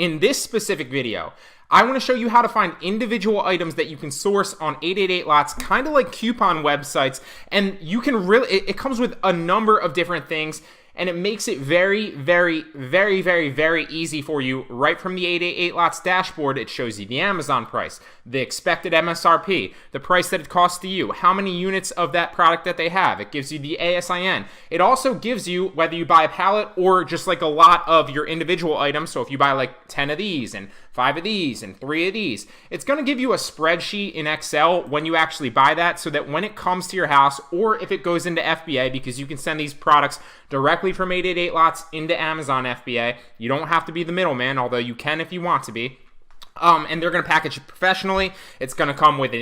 In this specific video, I want to show you how to find individual items that you can source on 888 lots, kind of like coupon websites, and you can really, it comes with a number of different things, and it makes it very, very, very, very, very easy for you. Right from the 888 lots dashboard, it shows you the Amazon price, the expected MSRP, the price that it costs to you, how many units of that product that they have. It gives you the ASIN. It also gives you whether you buy a pallet or just like a lot of your individual items. So if you buy like 10 of these and 5 of these and 3 of these, it's going to give you a spreadsheet in Excel when you actually buy that, so that when it comes to your house, or if it goes into FBA, because you can send these products directly from 888 lots into Amazon FBA. You don't have to be the middleman, although you can if you want to be. And they're going to package it professionally. It's going to come with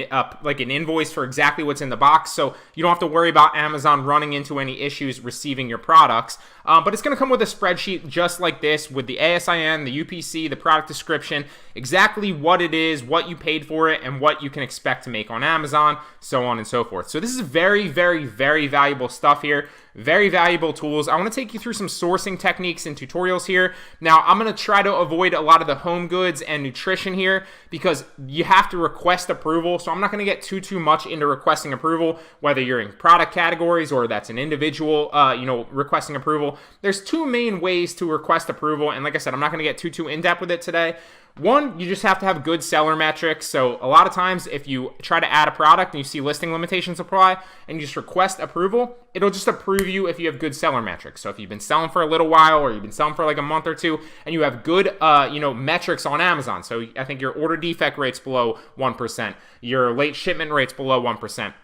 like an invoice for exactly what's in the box, so you don't have to worry about Amazon running into any issues receiving your products. But it's going to come with a spreadsheet just like this, with the ASIN, the UPC, the product description, exactly what it is, what you paid for it, and what you can expect to make on Amazon, so on and so forth. So this is very, very, very valuable stuff here. Very valuable tools. I want to take you through some sourcing techniques and tutorials here. Now, I'm going to try to avoid a lot of the home goods and nutrition here, because you have to request approval. So I'm not going to get too much into requesting approval, whether you're in product categories or that's an individual, requesting approval. There's 2 main ways to request approval. And like I said, I'm not going to get too in-depth with it today. One, you just have to have good seller metrics. So a lot of times if you try to add a product and you see listing limitations apply and you just request approval, it'll just approve you if you have good seller metrics. So if you've been selling for a little while, or you've been selling for like a month or 2, and you have good metrics on Amazon. So I think your order defect rate's below 1%, your late shipment rate's below 1%.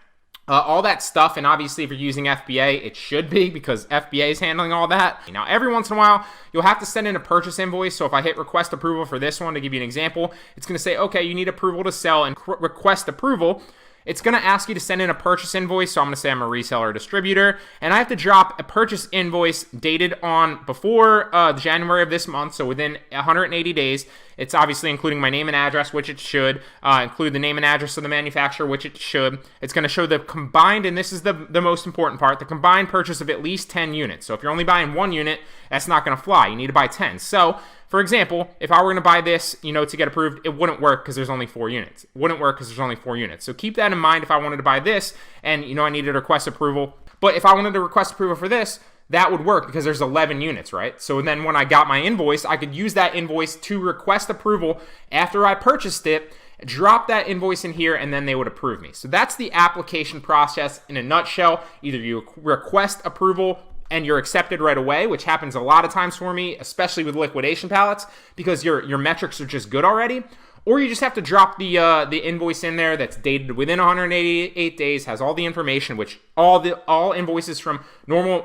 All that stuff, and obviously if you're using FBA, it should be, because FBA is handling all that. Now, every once in a while, you'll have to send in a purchase invoice. So if I hit request approval for this one, to give you an example, it's going to say, okay, you need approval to sell, and request approval. It's going to ask you to send in a purchase invoice. So I'm going to say I'm a reseller or distributor, and I have to drop a purchase invoice dated on before January of this month, so within 180 days. It's obviously including my name and address, which it should, include the name and address of the manufacturer, which it should. It's going to show the combined, and this is the most important part, the combined purchase of at least 10 units. So if you're only buying 1 unit, that's not going to fly. You need to buy 10. So for example, if I were going to buy this, to get approved, it wouldn't work because there's only 4 units. It wouldn't work because there's only 4 units. So keep that in mind if I wanted to buy this and, I needed to request approval. But if I wanted to request approval for this, that would work because there's 11 units, right? So then when I got my invoice, I could use that invoice to request approval after I purchased it, drop that invoice in here, and then they would approve me. So that's the application process in a nutshell. Either you request approval and you're accepted right away, which happens a lot of times for me, especially with liquidation pallets, because your metrics are just good already. Or you just have to drop the invoice in there that's dated within 188 days, has all the information, which all invoices from normal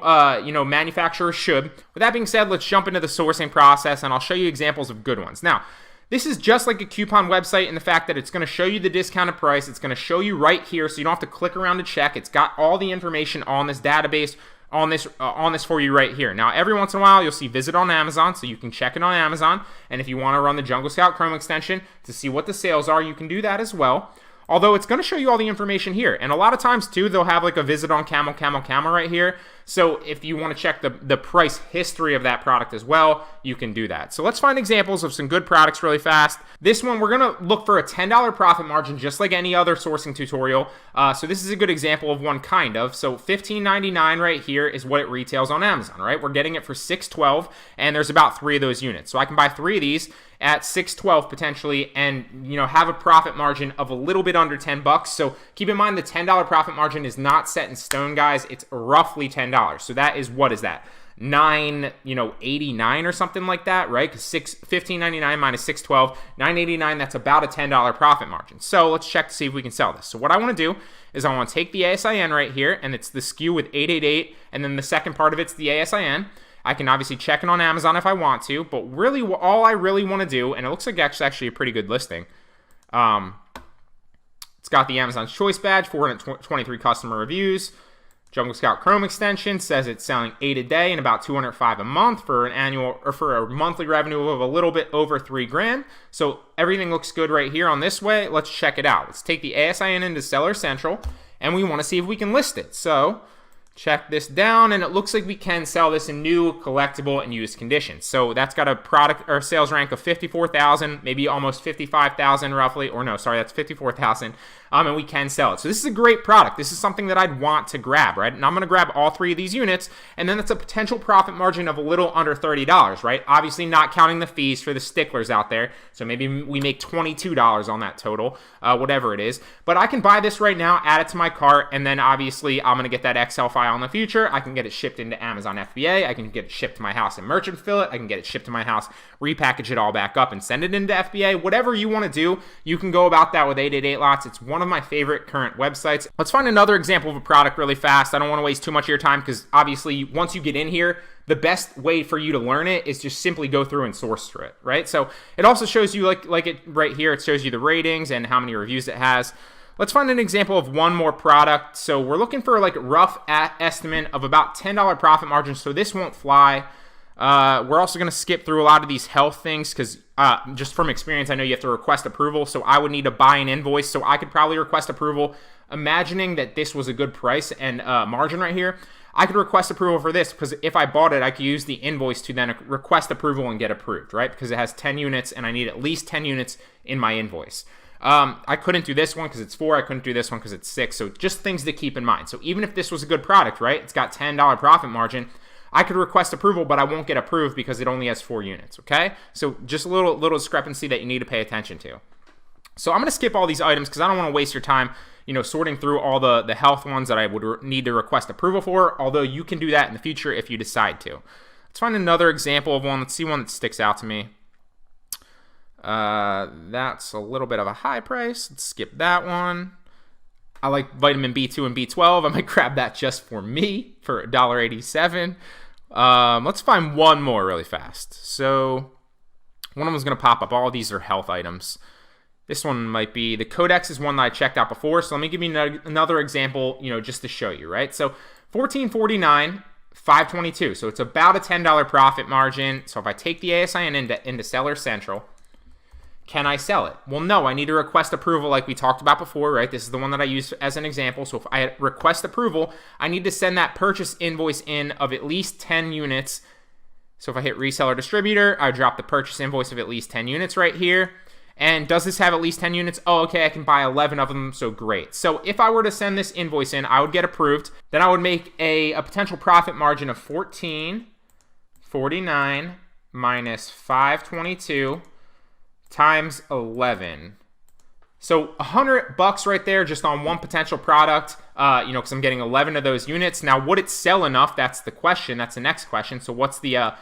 manufacturers should. With that being said, let's jump into the sourcing process, and I'll show you examples of good ones. Now, this is just like a coupon website in the fact that it's going to show you the discounted price. It's going to show you right here, so you don't have to click around to check. It's got all the information on this database, on this for you right here. Now, every once in a while, you'll see visit on Amazon, so you can check it on Amazon. And if you want to run the Jungle Scout Chrome extension to see what the sales are, you can do that as well. Although it's going to show you all the information here. And a lot of times, too, they'll have like a visit on Camel right here. So if you want to check the price history of that product as well, you can do that. So let's find examples of some good products really fast. This one, we're going to look for a $10 profit margin, just like any other sourcing tutorial. So this is a good example of one, kind of. So $15.99 right here is what it retails on Amazon, right? We're getting it for $6.12, and there's about 3 of those units. So I can buy 3 of these at $6.12 potentially, and have a profit margin of a little bit under $10. So keep in mind the $10 profit margin is not set in stone, guys. It's roughly $10. So that is, what is that? $9.89 or something like that, right? Because $15.99 minus $6.12, $9.89. That's about a $10 profit margin. So let's check to see if we can sell this. So what I want to do is I want to take the ASIN right here, and it's the SKU with 888, and then the second part of it's the ASIN. I can obviously check it on Amazon if I want to, but really all I really want to do, and it looks like it's actually a pretty good listing. It's got the Amazon's Choice badge, 423 customer reviews. Jungle Scout Chrome extension says it's selling 8 a day and about 205 a month for a monthly revenue of a little bit over $3,000. So everything looks good right here on this way. Let's check it out. Let's take the ASIN into Seller Central, and we want to see if we can list it. So check this down, and it looks like we can sell this in new, collectible, and used conditions. So that's got a product or sales rank of 54,000, maybe almost 55,000 roughly, or no, sorry, that's 54,000, and we can sell it. So this is a great product. This is something that I'd want to grab, right? And I'm going to grab all 3 of these units, and then that's a potential profit margin of a little under $30, right? Obviously not counting the fees for the sticklers out there, so maybe we make $22 on that total, whatever it is. But I can buy this right now, add it to my cart, and then obviously I'm going to get that Excel file in the future. I can get it shipped into Amazon FBA. I can get it shipped to my house and merchant fill it. I can get it shipped to my house, repackage it all back up, and send it into FBA. Whatever you want to do, you can go about that with 888 Lots. It's one of my favorite current websites. Let's find another example of a product really fast. I don't want to waste too much of your time because obviously once you get in here, the best way for you to learn it is just simply go through and source through it, right? So it also shows you like it right here. It shows you the ratings and how many reviews it has. Let's find an example of one more product. So we're looking for like a rough estimate of about $10 profit margin. So this won't fly. We're also going to skip through a lot of these health things because just from experience, I know you have to request approval. So I would need to buy an invoice. So I could probably request approval, imagining that this was a good price and margin right here. I could request approval for this because if I bought it, I could use the invoice to then request approval and get approved, right? Because it has 10 units and I need at least 10 units in my invoice. I couldn't do this one because it's 4. I couldn't do this one because it's 6. So just things to keep in mind. So even if this was a good product, right, it's got $10 profit margin, I could request approval, but I won't get approved because it only has 4 units, okay? So just a little discrepancy that you need to pay attention to. So I'm going to skip all these items because I don't want to waste your time, sorting through all the health ones that I would need to request approval for, although you can do that in the future if you decide to. Let's find another example of one. Let's see one that sticks out to me. That's a little bit of a high price. Let's skip that one. I like vitamin B2 and B12. I might grab that just for me for $1.87. Let's find one more really fast. So one of them's going to pop up. All of these are health items. This one might be, the Codex is one that I checked out before. So let me give you another example, just to show you, right? So $14.49, $5.22. So it's about a $10 profit margin. So if I take the ASIN into Seller Central, can I sell it? Well, no, I need to request approval like we talked about before, right? This is the one that I used as an example. So if I request approval, I need to send that purchase invoice in of at least 10 units. So if I hit reseller distributor, I drop the purchase invoice of at least 10 units right here. And does this have at least 10 units? Oh, okay, I can buy 11 of them, so great. So if I were to send this invoice in, I would get approved. Then I would make a potential profit margin of $14.49 minus $5.22 times 11. So $100 right there just on one potential product, because I'm getting 11 of those units. Now, would it sell enough? That's the question. That's the next question. So what's the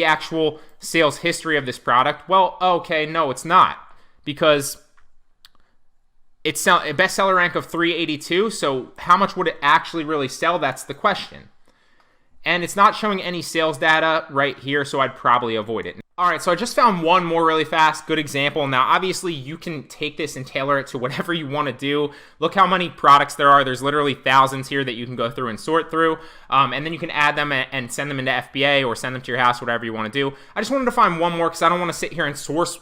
actual sales history of this product? Well, okay, no, it's not, because it's a bestseller rank of 382. So how much would it actually really sell? That's the question. And it's not showing any sales data right here, so I'd probably avoid it. All right, so I just found one more really fast, good example. Now, obviously, you can take this and tailor it to whatever you want to do. Look how many products there are. There's literally thousands here that you can go through and sort through. And then you can add them and send them into FBA or send them to your house, whatever you want to do. I just wanted to find one more because I don't want to sit here and source,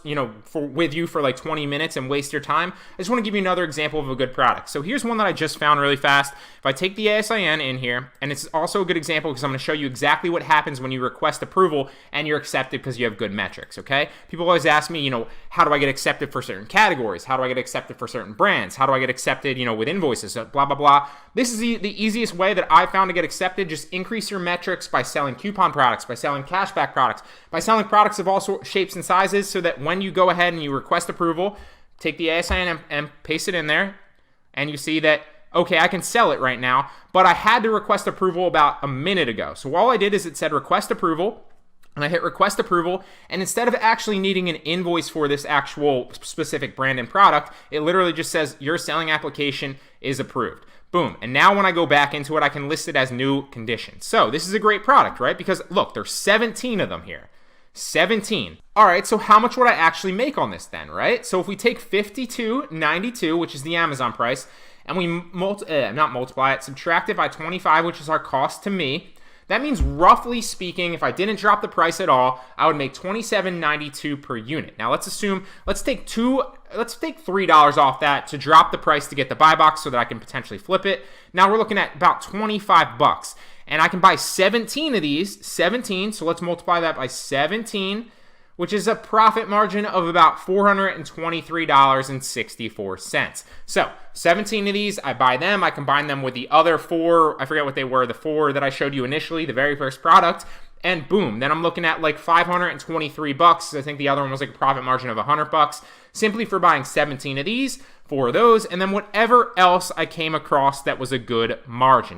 with you for like 20 minutes and waste your time. I just want to give you another example of a good product. So here's one that I just found really fast. If I take the ASIN in here, and it's also a good example because I'm going to show you exactly what happens when you request approval and you're accepted because you have good metrics, okay? People always ask me, how do I get accepted for certain categories? How do I get accepted for certain brands? How do I get accepted, with invoices, blah, blah, blah. This is the easiest way that I found to get accepted. Just increase your metrics by selling coupon products, by selling cashback products, by selling products of all shapes and sizes, so that when you go ahead and you request approval, take the ASIN and paste it in there, and you see that, okay, I can sell it right now, but I had to request approval about a minute ago. So all I did is it said request approval, and I hit request approval, and instead of actually needing an invoice for this actual specific brand and product, it literally just says your selling application is approved. Boom. And now when I go back into it, I can list it as new conditions. So this is a great product, right? Because look, there's 17 of them here. 17. All right, so how much would I actually make on this then, right? So if we take $52.92, which is the Amazon price, and we subtract it by 25, which is our cost to me. That means, roughly speaking, if I didn't drop the price at all, I would make $27.92 per unit. Now let's take $3 off that to drop the price to get the buy box so that I can potentially flip it. Now we're looking at about 25 bucks. And I can buy 17 of these, 17, so let's multiply that by 17, which is a profit margin of about $423.64. So 17 of these, I buy them, I combine them with the other 4, I forget what they were, the 4 that I showed you initially, the very first product, and boom, then I'm looking at like 523 bucks. I think the other one was like a profit margin of 100 bucks, simply for buying 17 of these, 4 of those, and then whatever else I came across that was a good margin.